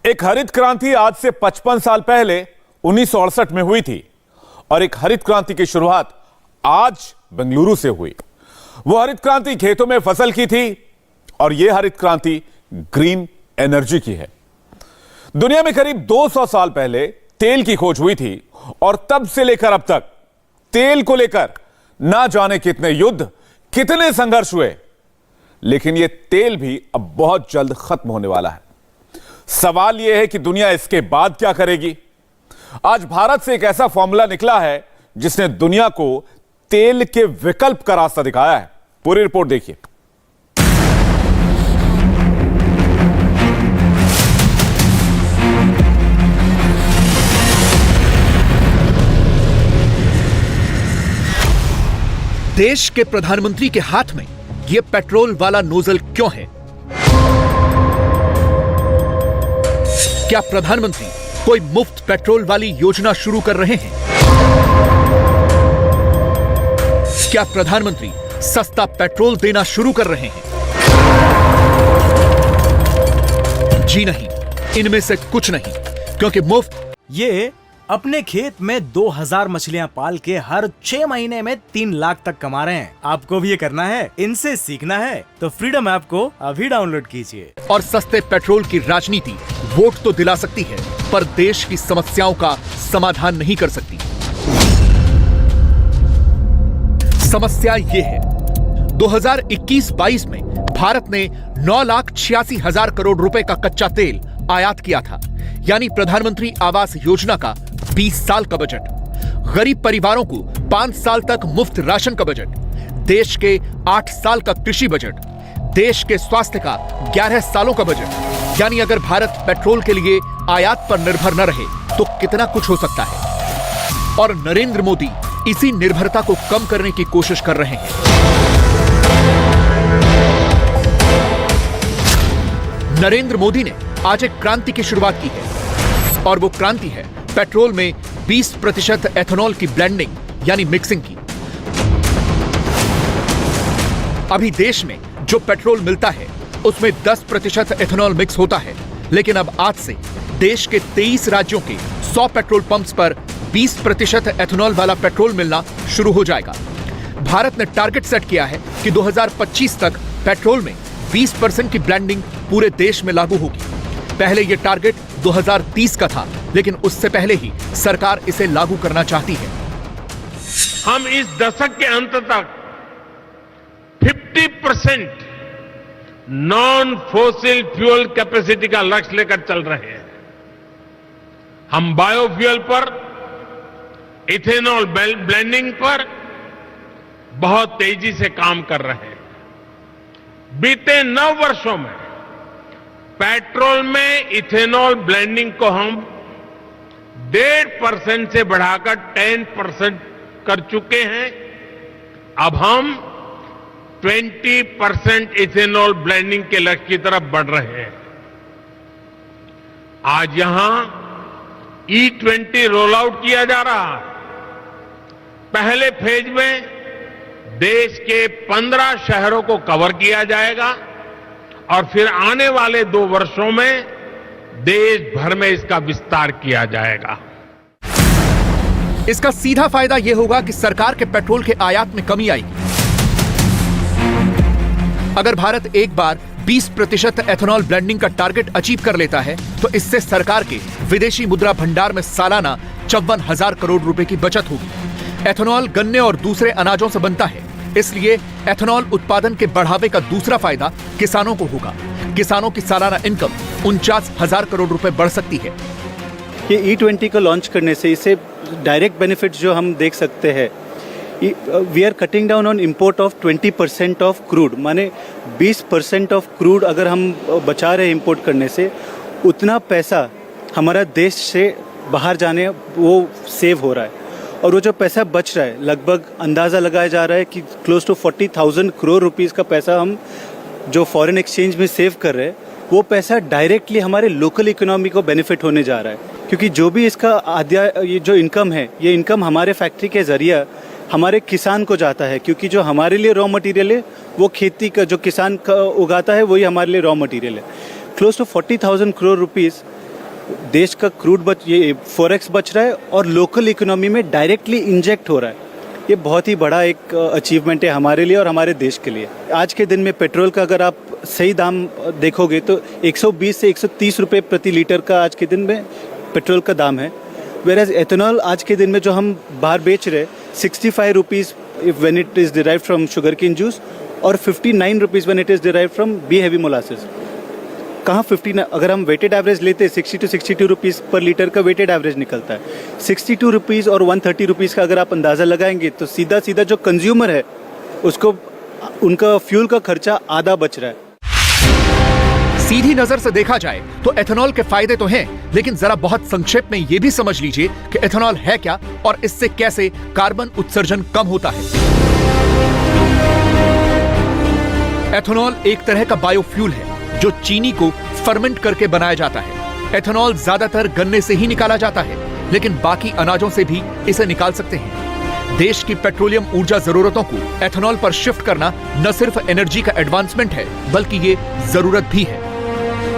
एक हरित क्रांति आज से 55 साल पहले 1968 में हुई थी और एक हरित क्रांति की शुरुआत आज बेंगलुरु से हुई। वो हरित क्रांति खेतों में फसल की थी और यह हरित क्रांति ग्रीन एनर्जी की है। दुनिया में करीब 200 साल पहले तेल की खोज हुई थी और तब से लेकर अब तक तेल को लेकर ना जाने कितने युद्ध, कितने संघर्ष हुए, लेकिन यह तेल भी अब बहुत जल्द खत्म होने वाला है। सवाल यह है कि दुनिया इसके बाद क्या करेगी। आज भारत से एक ऐसा फॉर्मूला निकला है जिसने दुनिया को तेल के विकल्प का रास्ता दिखाया है। पूरी रिपोर्ट देखिए। देश के प्रधानमंत्री के हाथ में यह पेट्रोल वाला नोजल क्यों है? क्या प्रधानमंत्री कोई मुफ्त पेट्रोल वाली योजना शुरू कर रहे हैं? क्या प्रधानमंत्री सस्ता पेट्रोल देना शुरू कर रहे हैं? जी नहीं, इनमें से कुछ नहीं, क्योंकि मुफ्त ये अपने खेत में 2000 मछलियां पाल के हर 6 महीने में 3 लाख तक कमा रहे हैं। आपको भी ये करना है, इनसे सीखना है तो फ्रीडम ऐप को अभी डाउनलोड कीजिए। और सस्ते पेट्रोल की राजनीति वोट तो दिला सकती है, पर देश की समस्याओं का समाधान नहीं कर सकती। समस्या ये है, 2021-22 में भारत ने 9,86,000 करोड़ रुपए का कच्चा तेल आयात किया था, यानी प्रधानमंत्री आवास योजना का 20 साल का बजट, गरीब परिवारों को 5 साल तक मुफ्त राशन का बजट, देश के 8 साल का कृषि बजट, देश के स्वास्थ्य का 11 सालों का बजट। यानी अगर भारत पेट्रोल के लिए आयात पर निर्भर न रहे तो कितना कुछ हो सकता है। और नरेंद्र मोदी इसी निर्भरता को कम करने की कोशिश कर रहे हैं। नरेंद्र मोदी ने आज एक क्रांति की शुरुआत की है और वो क्रांति है पेट्रोल में 20% एथेनॉल की ब्लेंडिंग यानी मिक्सिंग की। अभी देश में जो पेट्रोल मिलता है उसमें 10% एथेनॉल मिक्स होता है, लेकिन अब आज से देश के 23 राज्यों के 100 पेट्रोल पंप्स पर 20% एथेनॉल वाला पेट्रोल मिलना शुरू हो जाएगा। भारत ने टारगेट सेट किया है कि 2025 तक पेट्रोल में 20% की ब्लेंडिंग पूरे देश में लागू होगी। पहले यह टारगेट 2030 का था, लेकिन उससे पहले ही सरकार इसे लागू करना चाहती है। हम इस दशक के अंत तक 50% नॉन फोसिल फ्यूल कैपेसिटी का लक्ष्य लेकर चल रहे हैं। हम बायोफ्यूल पर, इथेनॉल ब्लेंडिंग पर बहुत तेजी से काम कर रहे हैं। बीते 9 वर्षों में पेट्रोल में इथेनॉल ब्लेंडिंग को हम 1.5% से बढ़ाकर 10% कर चुके हैं। अब हम 20% इथेनॉल ब्लेंडिंग के लक्ष्य की तरफ बढ़ रहे हैं। आज यहां E20 रोल आउट किया जा रहा है। पहले फेज में देश के 15 शहरों को कवर किया जाएगा और फिर आने वाले 2 वर्षों में देश भर में इसका विस्तार किया जाएगा। इसका सीधा फायदा यह होगा कि सरकार के पेट्रोल के आयात में कमी आएगी। अगर भारत एक बार 20% एथेनॉल ब्लेंडिंग का टारगेट अचीव कर लेता है तो इससे सरकार के विदेशी मुद्रा भंडार में सालाना 54,000 करोड़ रुपए की बचत होगी। एथेनॉल गन्ने और दूसरे अनाजों से बनता है, इसलिए एथेनॉल उत्पादन के बढ़ावे का दूसरा फायदा किसानों को होगा। किसानों की सालाना इनकम 49,000 करोड़ रुपए बढ़ सकती है। ये E20 को लॉन्च करने से इसे डायरेक्ट बेनिफिट जो हम देख सकते हैं, we are cutting down on import of 20% of crude, माने 20% ऑफ क्रूड अगर हम बचा रहे इम्पोर्ट करने से, उतना पैसा हमारा देश से बाहर जाने वो सेव हो रहा है। और वो जो पैसा बच रहा है, लगभग अंदाज़ा लगाया जा रहा है कि क्लोज टू 40,000 करोड़ रुपीज़ का पैसा हम जो फॉरेन एक्सचेंज में सेव कर रहे हैं, वो पैसा डायरेक्टली हमारे लोकल इकोनॉमी को बेनिफिट होने जा रहा है। क्योंकि जो भी इसका आधा ये जो इनकम है, ये इनकम हमारे फैक्ट्री के ज़रिए हमारे किसान को जाता है, क्योंकि जो हमारे लिए रॉ मटेरियल है वो खेती का जो किसान का उगाता है वही हमारे लिए रॉ मटेरियल है। क्लोज टू 40,000 करोड़ रुपीज़ देश का क्रूड ये फॉरेक्स बच रहा है और लोकल इकोनॉमी में डायरेक्टली इंजेक्ट हो रहा है। ये बहुत ही बड़ा एक अचीवमेंट है हमारे लिए और हमारे देश के लिए। आज के दिन में पेट्रोल का अगर आप सही दाम देखोगे तो 120 से 130 रुपये प्रति लीटर का आज के दिन में पेट्रोल का दाम है। वेराज एथेनॉल आज के दिन में जो हम बाहर बेच रहे 65 rupees when it is derived from sugar cane juice और 59 rupees when it is derived from B heavy molasses. कहाँ 59, अगर हम वेटेड एवरेज लेते 60 to 62 रुपीज़ पर लीटर का वेटेड एवरेज निकलता है। 62 रुपीज़ और 130 रुपीज़ का अगर आप अंदाज़ा लगाएंगे तो सीधा सीधा जो कंज्यूमर है उसको उनका फ्यूल का खर्चा आधा बच रहा है। सीधी नजर से देखा जाए तो एथेनॉल के फायदे तो हैं, लेकिन जरा बहुत संक्षेप में यह भी समझ लीजिए कि एथेनॉल है क्या और इससे कैसे कार्बन उत्सर्जन कम होता है। एथेनॉल एक तरह का बायोफ्यूल है जो चीनी को फर्मेंट करके बनाया जाता है। एथेनॉल ज्यादातर गन्ने से ही निकाला जाता है, लेकिन बाकी अनाजों से भी इसे निकाल सकते हैं। देश की पेट्रोलियम ऊर्जा जरूरतों को एथेनॉल पर शिफ्ट करना न सिर्फ एनर्जी का एडवांसमेंट है, बल्कि ये जरूरत भी है,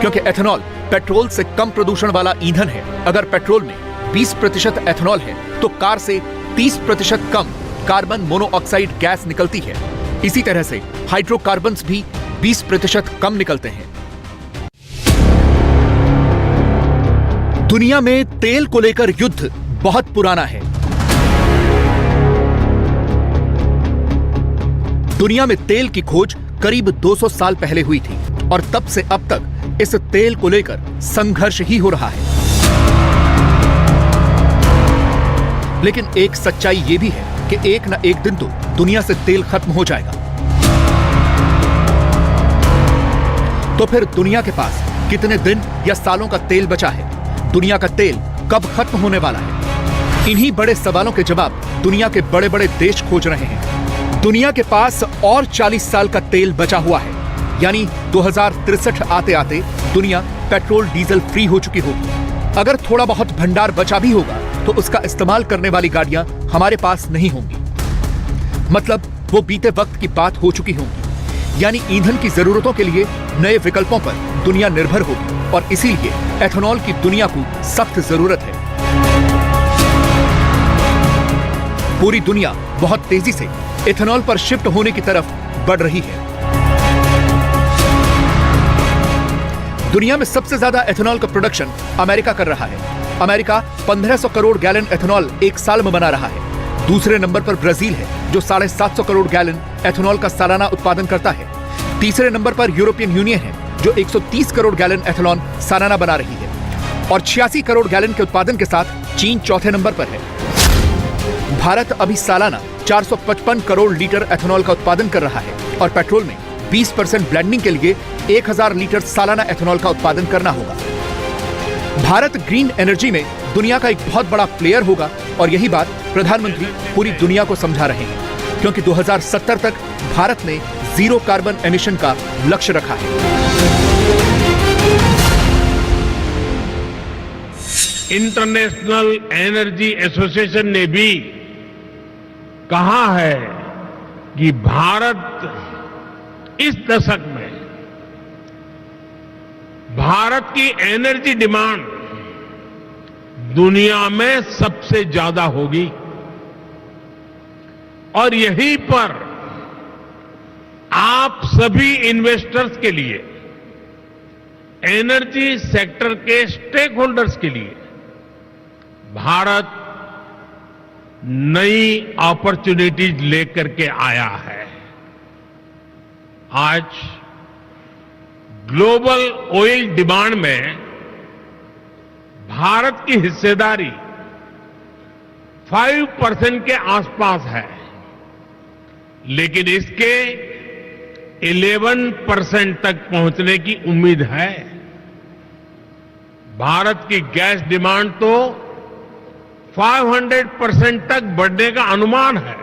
क्योंकि एथेनॉल पेट्रोल से कम प्रदूषण वाला ईंधन है। अगर पेट्रोल में 20% एथेनॉल है तो कार से 30% कम कार्बन मोनोऑक्साइड गैस निकलती है। इसी तरह से हाइड्रोकार्बन्स भी 20% कम निकलते हैं। दुनिया में तेल को लेकर युद्ध बहुत पुराना है। दुनिया में तेल की खोज करीब 200 साल पहले हुई थी और तब से अब तक इस तेल को लेकर संघर्ष ही हो रहा है। लेकिन एक सच्चाई यह भी है कि एक न एक दिन तो दुनिया से तेल खत्म हो जाएगा। तो फिर दुनिया के पास कितने दिन या सालों का तेल बचा है? दुनिया का तेल कब खत्म होने वाला है? इन्हीं बड़े सवालों के जवाब दुनिया के बड़े बड़े देश खोज रहे हैं। दुनिया के पास और 40 साल का तेल बचा हुआ है, यानी 2063 आते आते दुनिया पेट्रोल डीजल फ्री हो चुकी होगी। अगर थोड़ा बहुत भंडार बचा भी होगा तो उसका इस्तेमाल करने वाली गाड़ियां हमारे पास नहीं होंगी, मतलब वो बीते वक्त की बात हो चुकी होंगी। यानी ईंधन की जरूरतों के लिए नए विकल्पों पर दुनिया निर्भर होगी और इसीलिए एथेनॉल की दुनिया को सख्त जरूरत है। पूरी दुनिया बहुत तेजी से एथेनॉल पर शिफ्ट होने की तरफ बढ़ रही है। दुनिया में सबसे ज्यादा एथेनॉल का प्रोडक्शन अमेरिका कर रहा है। अमेरिका 1500 करोड़ गैलन एथेनॉल एक साल में बना रहा है। दूसरे नंबर पर ब्राजील है जो 750 करोड़ गैलन एथेनॉल का सालाना उत्पादन करता है। तीसरे नंबर पर यूरोपियन यूनियन है जो 130 करोड़ गैलन एथेनॉल सालाना बना रही है और 86 करोड़ गैलन के उत्पादन के साथ चीन चौथे नंबर पर है। भारत अभी सालाना 455 करोड़ लीटर एथेनॉल का उत्पादन कर रहा है और पेट्रोल में 20% ब्लेंडिंग के लिए 1000 लीटर सालाना एथेनॉल का उत्पादन करना होगा। भारत ग्रीन एनर्जी में दुनिया का एक बहुत बड़ा प्लेयर होगा और यही बात प्रधानमंत्री पूरी दुनिया को समझा रहे हैं, क्योंकि 2070 तक भारत ने जीरो कार्बन एमिशन का लक्ष्य रखा है। इंटरनेशनल एनर्जी एसोसिएशन ने भी कहा है कि भारत इस दशक में भारत की एनर्जी डिमांड दुनिया में सबसे ज्यादा होगी और यहीं पर आप सभी इन्वेस्टर्स के लिए, एनर्जी सेक्टर के स्टेक होल्डर्स के लिए भारत नई अपॉर्चुनिटीज लेकर के आया है। आज ग्लोबल ऑयल डिमांड में भारत की हिस्सेदारी 5% के आसपास है, लेकिन इसके 11% तक पहुंचने की उम्मीद है। भारत की गैस डिमांड तो 500% तक बढ़ने का अनुमान है।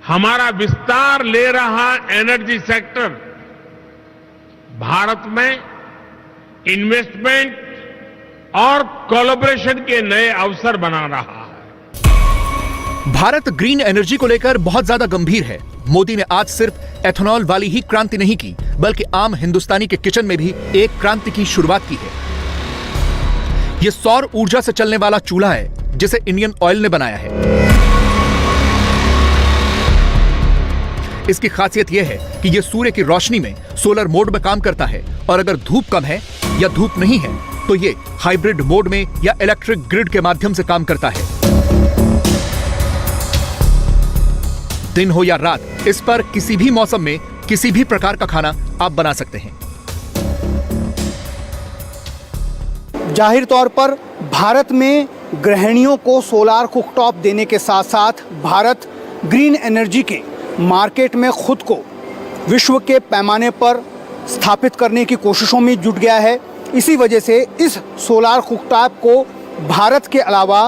हमारा विस्तार ले रहा एनर्जी सेक्टर भारत में इन्वेस्टमेंट और कोलैबोरेशन के नए अवसर बना रहा है। भारत ग्रीन एनर्जी को लेकर बहुत ज्यादा गंभीर है। मोदी ने आज सिर्फ एथेनॉल वाली ही क्रांति नहीं की, बल्कि आम हिंदुस्तानी के किचन में भी एक क्रांति की शुरुआत की है। यह सौर ऊर्जा से चलने वाला चूल्हा है जिसे इंडियन ऑयल ने बनाया है। इसकी खासियत यह है कि यह सूर्य की रोशनी में सोलर मोड में काम करता है और अगर धूप कम है या धूप नहीं है तो यह हाइब्रिड मोड में या इलेक्ट्रिक ग्रिड के माध्यम से काम करता है। दिन हो या रात, इस पर किसी भी मौसम में किसी भी प्रकार का खाना आप बना सकते हैं। जाहिर तौर पर भारत में गृहिणियों को सोलार कुकटॉप देने के साथ साथ भारत ग्रीन एनर्जी के मार्केट में खुद को विश्व के पैमाने पर स्थापित करने की कोशिशों में जुट गया है। इसी वजह से इस सोलार कुकटॉप को भारत के अलावा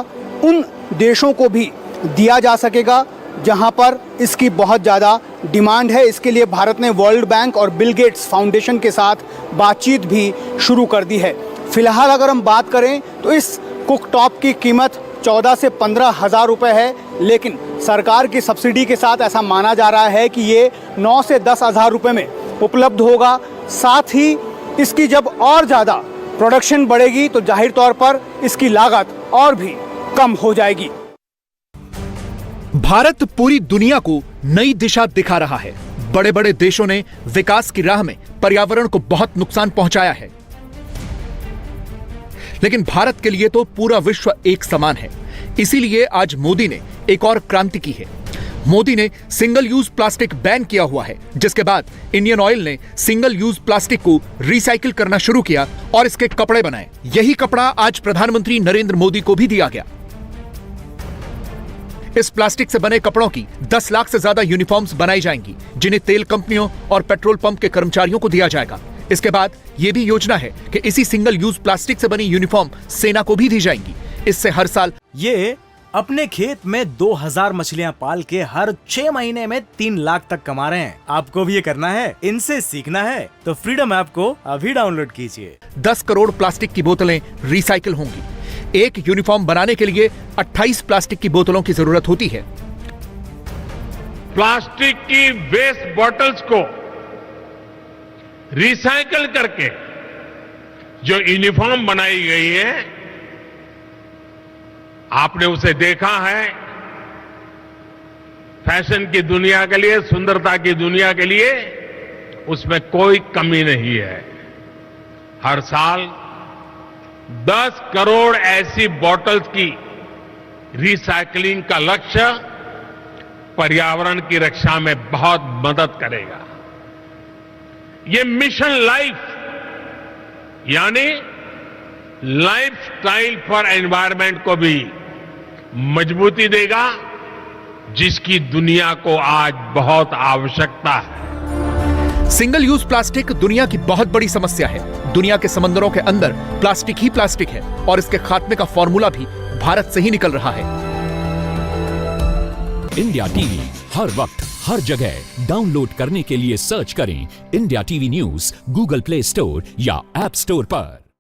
उन देशों को भी दिया जा सकेगा जहां पर इसकी बहुत ज़्यादा डिमांड है। इसके लिए भारत ने वर्ल्ड बैंक और बिल गेट्स फाउंडेशन के साथ बातचीत भी शुरू कर दी है। फिलहाल अगर हम बात करें तो इस कुकटॉप की कीमत 14 से 15 हज़ार रुपये है, लेकिन सरकार की सब्सिडी के साथ ऐसा माना जा रहा है कि ये 9 से 10 हज़ार रुपये में उपलब्ध होगा। साथ ही इसकी जब और ज़्यादा प्रोडक्शन बढ़ेगी तो जाहिर तौर पर इसकी लागत और भी कम हो जाएगी। भारत पूरी दुनिया को नई दिशा दिखा रहा है। बड़े बड़े देशों ने विकास की राह में पर्यावरण को बहुत नुकसान पहुंचाया है, लेकिन भारत के लिए तो पूरा विश्व एक समान है। इसीलिए आज मोदी ने एक और क्रांति की है। मोदी ने सिंगल यूज प्लास्टिक बैन किया हुआ है, जिसके बाद इंडियन ऑयल ने सिंगल यूज प्लास्टिक को रिसाइकिल करना शुरू किया और इसके कपड़े बनाए। यही कपड़ा आज प्रधानमंत्री नरेंद्र मोदी को भी दिया गया। इस प्लास्टिक से बने कपड़ों की 10 लाख से ज्यादा यूनिफॉर्म्स बनाई जाएंगी, जिन्हें तेल कंपनियों और पेट्रोल पंप के कर्मचारियों को दिया जाएगा। इसके बाद यह भी योजना है कि इसी सिंगल यूज प्लास्टिक से बनी यूनिफॉर्म सेना को भी दी जाएंगी। इससे हर साल ये अपने खेत में 2000 मछलियां पाल के हर 6 महीने में 3 लाख तक कमा रहे हैं। आपको भी ये करना है, इनसे सीखना है तो फ्रीडम ऐप को अभी डाउनलोड कीजिए। 10 करोड़ प्लास्टिक की बोतलें रिसाइकिल होंगी। एक यूनिफॉर्म बनाने के लिए 28 प्लास्टिक की बोतलों की जरूरत होती है। प्लास्टिक की वेस्ट बॉटल्स को रिसाइकिल करके जो यूनिफॉर्म बनाई गई है, आपने उसे देखा है। फैशन की दुनिया के लिए, सुंदरता की दुनिया के लिए उसमें कोई कमी नहीं है। हर साल 10 करोड़ ऐसी बॉटल्स की रिसाइकलिंग का लक्ष्य पर्यावरण की रक्षा में बहुत मदद करेगा। ये मिशन लाइफ यानी लाइफस्टाइल फॉर एनवायरनमेंट को भी मजबूती देगा, जिसकी दुनिया को आज बहुत आवश्यकता है। सिंगल यूज प्लास्टिक दुनिया की बहुत बड़ी समस्या है। दुनिया के समंदरों के अंदर प्लास्टिक ही प्लास्टिक है और इसके खात्मे का फॉर्मूला भी भारत से ही निकल रहा है। इंडिया टीवी हर वक्त हर जगह डाउनलोड करने के लिए सर्च करें India TV news Google play store या ऐप स्टोर पर।